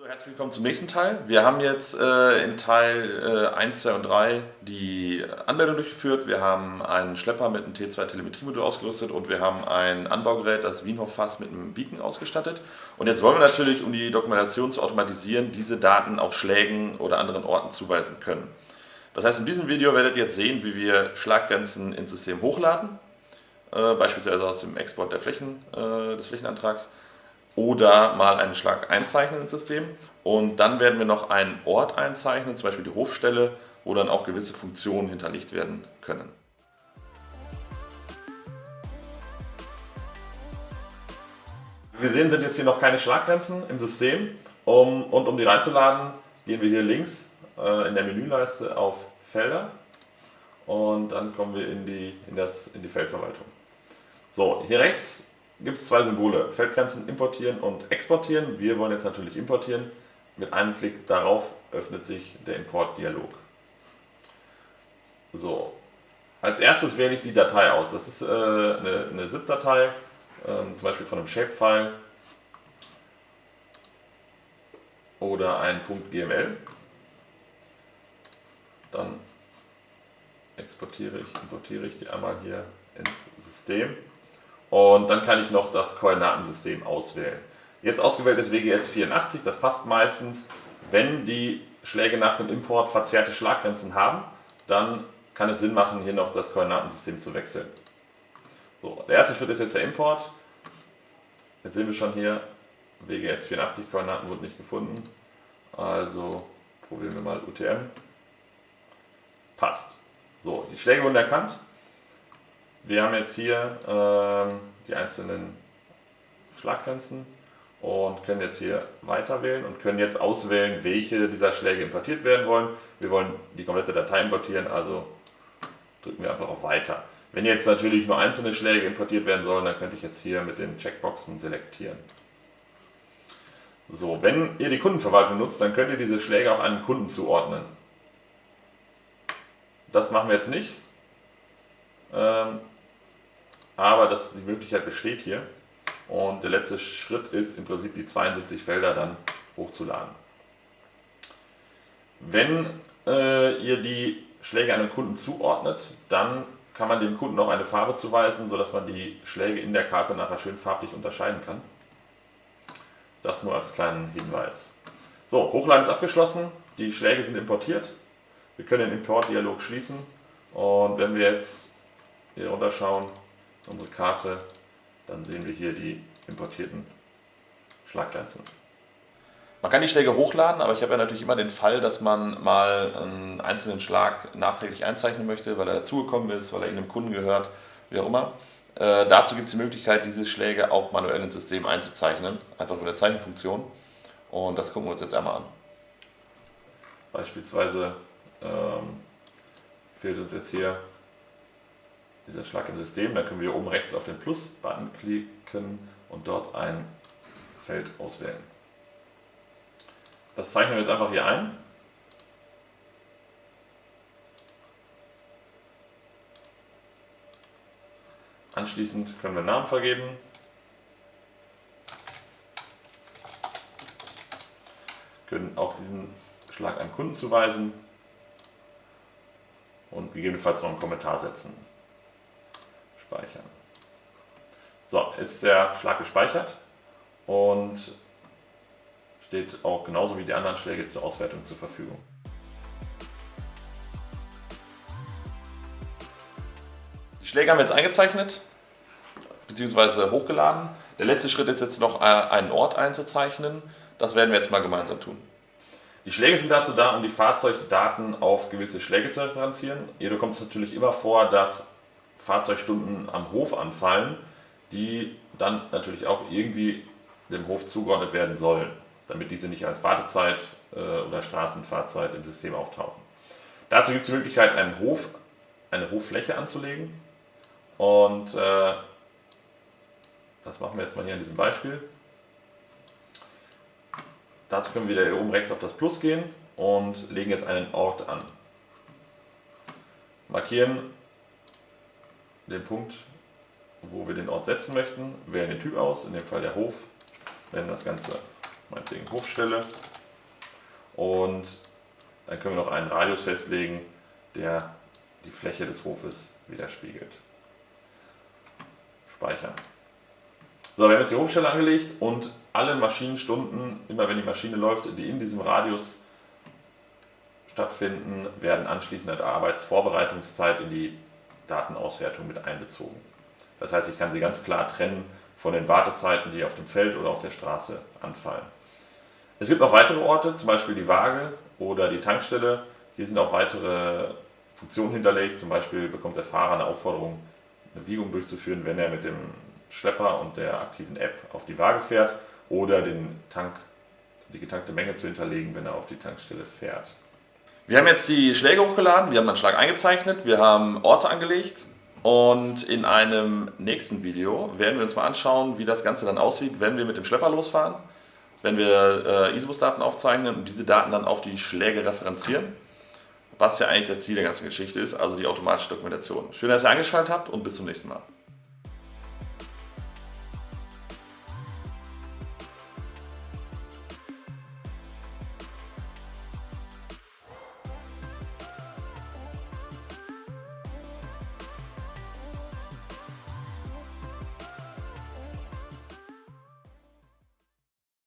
So, herzlich willkommen zum nächsten Teil. Wir haben jetzt in Teil 1, 2 und 3 die Anmeldung durchgeführt. Wir haben einen Schlepper mit einem T2-Telemetriemodul ausgerüstet und wir haben ein Anbaugerät, das Wienhoff-Fass, mit einem Beacon ausgestattet. Und jetzt wollen wir natürlich, um die Dokumentation zu automatisieren, diese Daten auch Schlägen oder anderen Orten zuweisen können. Das heißt, in diesem Video werdet ihr jetzt sehen, wie wir Schlaggrenzen ins System hochladen, beispielsweise aus dem Export der des Flächenantrags, oder mal einen Schlag einzeichnen ins System, und dann werden wir noch einen Ort einzeichnen, zum Beispiel die Hofstelle, wo dann auch gewisse Funktionen hinterlegt werden können. Wie wir sehen, sind jetzt hier noch keine Schlaggrenzen im System, und um die reinzuladen, gehen wir hier links in der Menüleiste auf Felder und dann kommen wir in die Feldverwaltung. So, hier rechts gibt es zwei Symbole: Feldgrenzen importieren und exportieren. Wir wollen jetzt natürlich importieren. Mit einem Klick darauf öffnet sich der Importdialog. So, als erstes wähle ich die Datei aus. Das ist eine ZIP-Datei, zum Beispiel von einem Shapefile oder ein .gml. Dann importiere ich die einmal hier ins System. Und dann kann ich noch das Koordinatensystem auswählen. Jetzt ausgewählt ist WGS 84, das passt meistens. Wenn die Schläge nach dem Import verzerrte Schlaggrenzen haben, dann kann es Sinn machen, hier noch das Koordinatensystem zu wechseln. So, der erste Schritt ist jetzt der Import. Jetzt sehen wir schon hier, WGS 84 Koordinaten wurden nicht gefunden. Also probieren wir mal UTM. Passt. So, die Schläge wurden erkannt. Wir haben jetzt hier die einzelnen Schlaggrenzen und können jetzt hier weiter wählen und können jetzt auswählen, welche dieser Schläge importiert werden wollen. Wir wollen die komplette Datei importieren, also drücken wir einfach auf Weiter. Wenn jetzt natürlich nur einzelne Schläge importiert werden sollen, dann könnte ich jetzt hier mit den Checkboxen selektieren. So, wenn ihr die Kundenverwaltung nutzt, dann könnt ihr diese Schläge auch einem Kunden zuordnen. Das machen wir jetzt nicht. Aber die Möglichkeit besteht hier, und der letzte Schritt ist im Prinzip, die 72 Felder dann hochzuladen. Wenn ihr die Schläge einem Kunden zuordnet, dann kann man dem Kunden auch eine Farbe zuweisen, sodass man die Schläge in der Karte nachher schön farblich unterscheiden kann. Das nur als kleinen Hinweis. So, Hochladen ist abgeschlossen, die Schläge sind importiert. Wir können den Importdialog schließen, und wenn wir jetzt hier runterschauen, unsere Karte, dann sehen wir hier die importierten Schlaggrenzen. Man kann die Schläge hochladen, aber ich habe ja natürlich immer den Fall, dass man mal einen einzelnen Schlag nachträglich einzeichnen möchte, weil er dazugekommen ist, weil er irgendeinem Kunden gehört, wie auch immer. Dazu gibt es die Möglichkeit, diese Schläge auch manuell ins System einzuzeichnen, einfach über eine Zeichenfunktion. Und das gucken wir uns jetzt einmal an. Beispielsweise fehlt uns jetzt hier dieser Schlag im System, dann können wir hier oben rechts auf den Plus-Button klicken und dort ein Feld auswählen. Das zeichnen wir jetzt einfach hier ein. Anschließend können wir einen Namen vergeben. Können auch diesen Schlag einem Kunden zuweisen und gegebenenfalls noch einen Kommentar setzen. Speichern. So, jetzt ist der Schlag gespeichert und steht auch genauso wie die anderen Schläge zur Auswertung zur Verfügung. Die Schläge haben wir jetzt eingezeichnet bzw. hochgeladen. Der letzte Schritt ist jetzt noch einen Ort einzuzeichnen. Das werden wir jetzt mal gemeinsam tun. Die Schläge sind dazu da, um die Fahrzeugdaten auf gewisse Schläge zu referenzieren. Jedoch kommt es natürlich immer vor, dass Fahrzeugstunden am Hof anfallen, die dann natürlich auch irgendwie dem Hof zugeordnet werden sollen, damit diese nicht als Wartezeit oder Straßenfahrzeit im System auftauchen. Dazu gibt es die Möglichkeit, eine Hoffläche anzulegen, und das machen wir jetzt mal hier in diesem Beispiel. Dazu können wir wieder hier oben rechts auf das Plus gehen und legen jetzt einen Ort an. Markieren den Punkt, wo wir den Ort setzen möchten, wählen den Typ aus, in dem Fall der Hof, nennen das Ganze meinetwegen Hofstelle Und dann können wir noch einen Radius festlegen, der die Fläche des Hofes widerspiegelt. Speichern. So, wir haben jetzt die Hofstelle angelegt und alle Maschinenstunden, immer wenn die Maschine läuft, die in diesem Radius stattfinden, werden anschließend in der Arbeitsvorbereitungszeit in die Datenauswertung mit einbezogen. Das heißt, ich kann sie ganz klar trennen von den Wartezeiten, die auf dem Feld oder auf der Straße anfallen. Es gibt noch weitere Orte, zum Beispiel die Waage oder die Tankstelle. Hier sind auch weitere Funktionen hinterlegt. Zum Beispiel bekommt der Fahrer eine Aufforderung, eine Wiegung durchzuführen, wenn er mit dem Schlepper und der aktiven App auf die Waage fährt, oder die getankte Menge zu hinterlegen, wenn er auf die Tankstelle fährt. Wir haben jetzt die Schläge hochgeladen, wir haben einen Schlag eingezeichnet, wir haben Orte angelegt und in einem nächsten Video werden wir uns mal anschauen, wie das Ganze dann aussieht, wenn wir mit dem Schlepper losfahren, wenn wir Isobus-Daten aufzeichnen und diese Daten dann auf die Schläge referenzieren, was ja eigentlich das Ziel der ganzen Geschichte ist, also die automatische Dokumentation. Schön, dass ihr eingeschaltet habt und bis zum nächsten Mal.